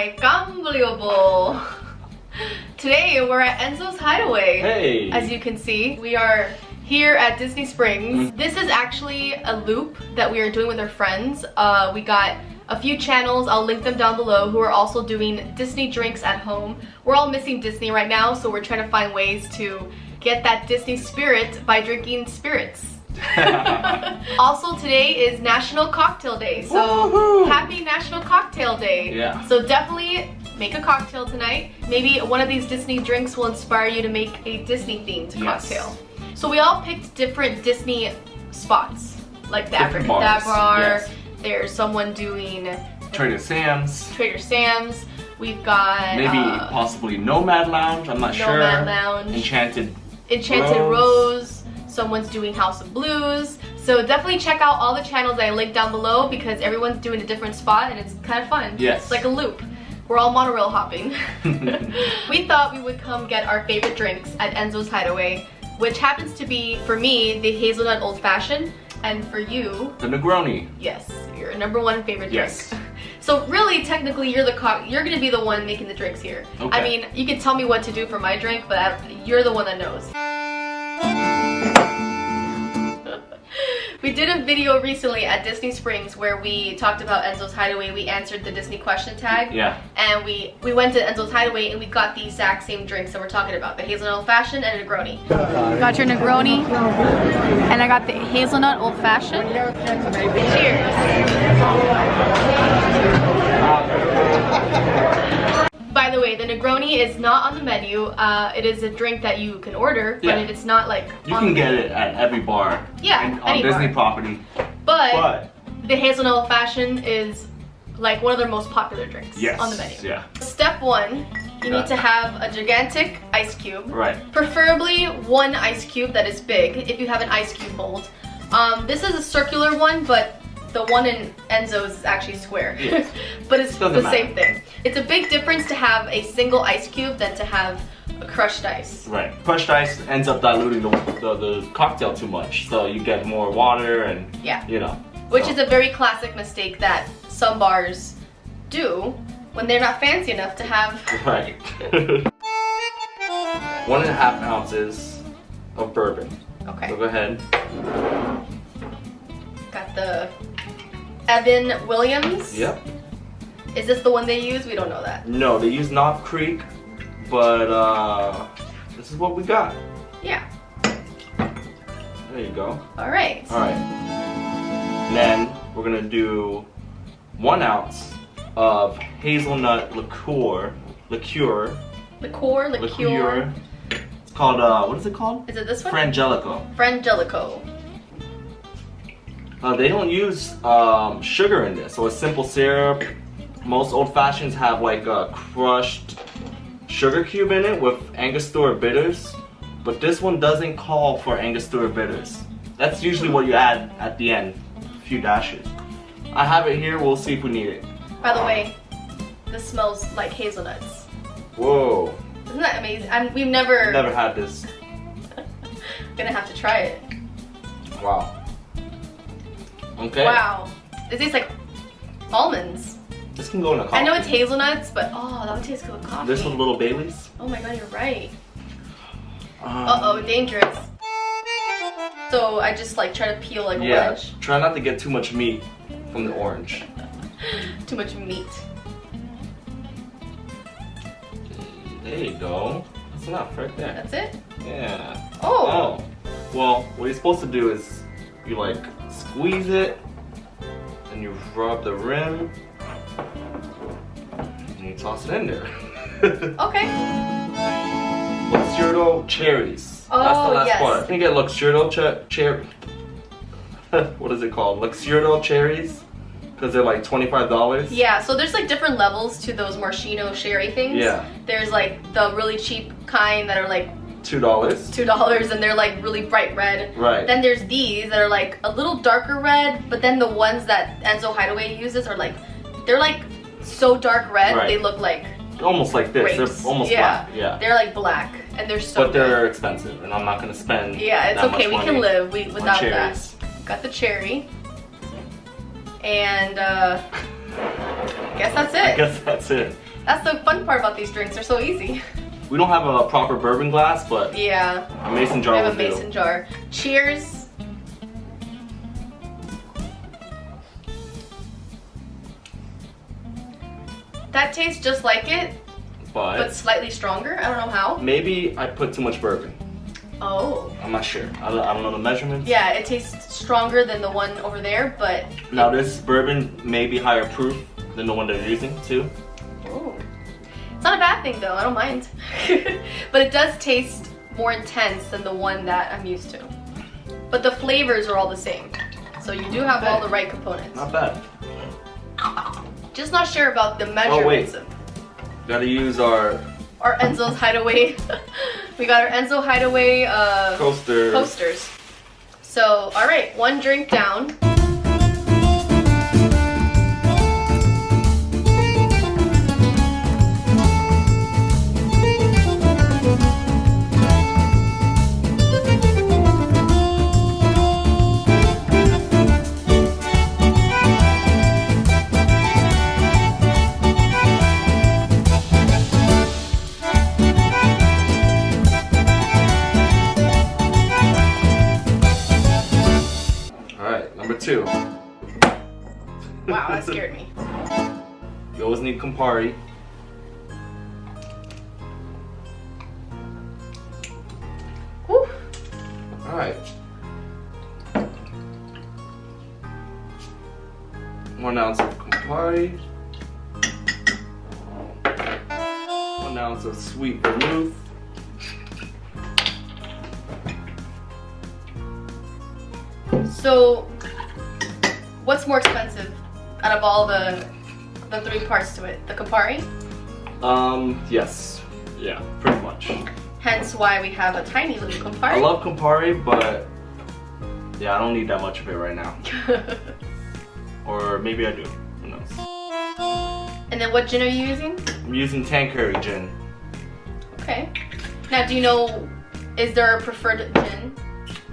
I can't believe Today we're at Enzo's Hideaway. Hey! As you can see, we are here at Disney Springs. This is actually a loop that we are doing with our friends. We got a few channels, I'll link them down below, who are also doing Disney drinks at home. We're all missing Disney right now, so we're trying to find ways to get that Disney spirit by drinking spirits. Also, today is National Cocktail Day, so happy National Cocktail Day. Yeah. So definitely make a cocktail tonight. Maybe one of these Disney drinks will inspire you to make a Disney themed cocktail. So we all picked different Disney spots, like the African bar. Yes. There's someone doing Trader Sam's. We've got maybe possibly Nomad Lounge. I'm not sure. Nomad Lounge. Enchanted Rose. Someone's doing House of Blues. So definitely check out all the channels that I linked down below because everyone's doing a different spot and it's kind of fun. Yes. It's like a loop. We're all monorail hopping. We thought we would come get our favorite drinks at Enzo's Hideaway, which happens to be, for me, the Hazelnut Old Fashioned, and for you, the Negroni. Yes, your #1 favorite yes. drink. So really, technically, you're gonna be the one making the drinks here. Okay. I mean, you can tell me what to do for my drink, but you're the one that knows. We did a video recently at Disney Springs where we talked about Enzo's Hideaway. We answered the Disney question tag. Yeah. And we went to Enzo's Hideaway and we got the exact same drinks that we're talking about. The Hazelnut Old Fashioned and a Negroni. Got your Negroni and I got the Hazelnut Old Fashioned. Cheers. By the way, the Negroni is not on the menu. It is a drink that you can order, but it's not like you can get it at every bar. Yeah, on Disney property. But the Hazelnut Old Fashioned is like one of their most popular drinks on the menu. Yeah. Step 1, you need to have a gigantic ice cube. Right. Preferably one ice cube that is big, if you have an ice cube mold. This is a circular one, but the one in Enzo's is actually square. Yes. But it's the same thing. It's a big difference to have a single ice cube than to have a crushed ice. Right. Crushed ice ends up diluting the cocktail too much, so you get more water and you know. Which is a very classic mistake that some bars do when they're not fancy enough to have. Right. 1.5 ounces of bourbon. Okay. So go ahead. Got the Evam Williams. Yep. Is this the one they use? We don't know that. No, they use Knob Creek, but this is what we got. Yeah. There you go. All right. All right. And then we're gonna do 1 ounce of hazelnut liqueur. It's called what is it called? Is it this one? Frangelico. They don't use sugar in this, so it's simple syrup. Most old fashions have like a crushed sugar cube in it with angostura bitters, but this one doesn't call for angostura bitters. That's usually what you add at the end, a few dashes. I have it here, we'll see if we need it. By the way, this smells like hazelnuts. Whoa. Isn't that amazing? We've never had this. Gonna have to try it. Wow. Okay. Wow. It tastes like almonds. This can go in a coffee. I know it's hazelnuts, but oh, that would taste good with coffee. This with little Baileys. Oh my god, you're right. Uh-oh, dangerous. So I just like try to peel like a wedge. Try not to get too much meat from the orange. Too much meat. There you go. That's enough right there. That's it? Yeah. Oh. Well, what you're supposed to do is you like squeeze it and you rub the rim and you toss it in there. Okay. Luxurdo cherries. Oh, that's the last yes. part. I think it Luxurdo cherry. What is it called? Luxurdo cherries. Because they're like $25. Yeah, so there's like different levels to those Maraschino sherry things. Yeah. There's like the really cheap kind that are like $2 and they're like really bright red. Right. Then there's these that are like a little darker red, but then the ones that Enzo Hideaway uses are like, they're like so dark red, they look like almost like this. grapes. They're almost black. Yeah. They're like black and they're so But they're expensive and I'm not gonna spend it's that okay, much we can live without cherries. that. Got the cherry. And guess that's it. I guess that's it. That's the fun part about these drinks. They're so easy. We don't have a proper bourbon glass, but yeah, a mason jar we have will a mason do. jar. Cheers. That tastes just like it, but slightly stronger. I don't know how. Maybe I put too much bourbon. Oh. I'm not sure. I don't know the measurements. Yeah, it tastes stronger than the one over there, but... Now this bourbon may be higher proof than the one they're using too. Oh. It's not a bad thing though, I don't mind. But it does taste more intense than the one that I'm used to. But the flavors are all the same. So you do have all the right components. Not bad. Just not sure about the measurements. Oh, wait. Gotta use our Enzo's Hideaway. We got our Enzo Hideaway coasters. So, alright, one drink down. Number 2. Wow, that scared me. You always need Campari. Whew. Alright. 1 ounce of Campari. 1 ounce of Sweet Vermouth. So, what's more expensive out of all the 3 parts to it? The Campari? Yes. Yeah, pretty much. Hence why we have a tiny little Campari. I love Campari, but yeah, I don't need that much of it right now. Or maybe I do. Who knows? And then what gin are you using? I'm using Tanqueray gin. Okay. Now, do you know, is there a preferred gin?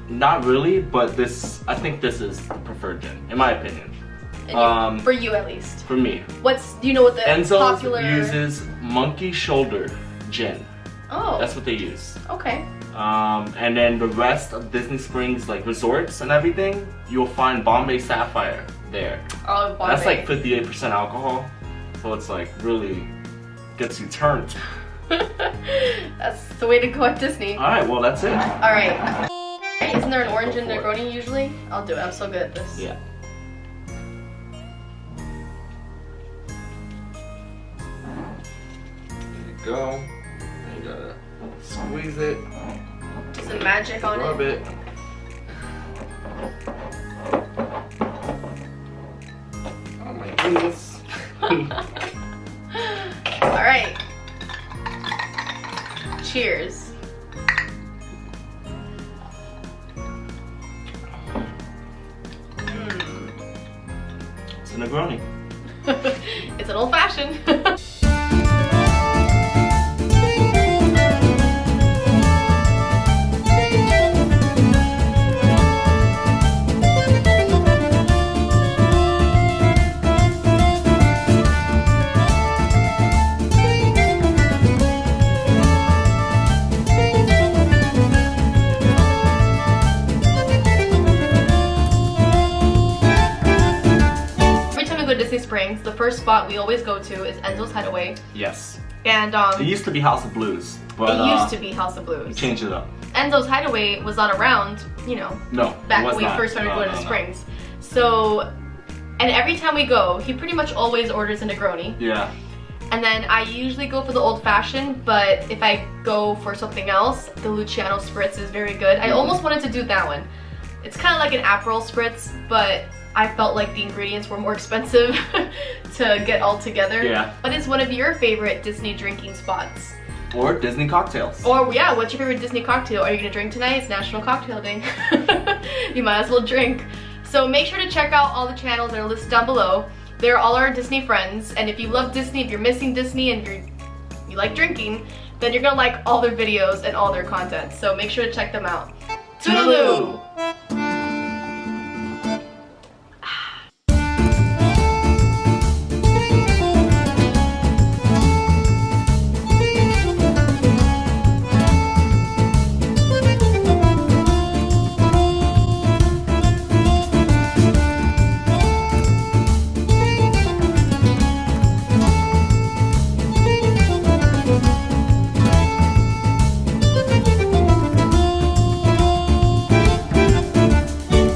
Not really, but I think this is the preferred gin, in my opinion. For you at least. For me. Do you know what the Enzo popular... uses Monkey Shoulder gin. Oh. That's what they use. Okay. And then the rest of Disney Springs, like resorts and everything, you'll find Bombay Sapphire there. Oh, Bombay. That's like 58% alcohol, so it's like really gets you turned. That's the way to go at Disney. Alright, well that's it. Alright. Isn't there an orange in Negroni usually? I'll do it. I'm so good at this. Yeah. There you go. You gotta squeeze it. Do some magic on Rub it. Oh my goodness. Alright. Cheers. It's a Negroni. It's an old fashioned. Disney Springs, the first spot we always go to is Enzo's Hideaway. Yes. And it used to be House of Blues, but it used to be House of Blues. We changed it up. Enzo's Hideaway was not around, you know, back when we first started going to Springs. So, and every time we go, he pretty much always orders a Negroni. Yeah. And then I usually go for the old fashioned, but if I go for something else, the Luciano Spritz is very good. I almost wanted to do that one. It's kind of like an Aperol Spritz, but I felt like the ingredients were more expensive to get all together. Yeah. What is one of your favorite Disney drinking spots? Or Disney cocktails. Or yeah, what's your favorite Disney cocktail? Are you gonna drink tonight? It's National Cocktail Day. You might as well drink. So make sure to check out all the channels that are listed down below. They're all our Disney friends, and if you love Disney, if you're missing Disney and you like drinking, then you're gonna like all their videos and all their content. So make sure to check them out. Toodaloo!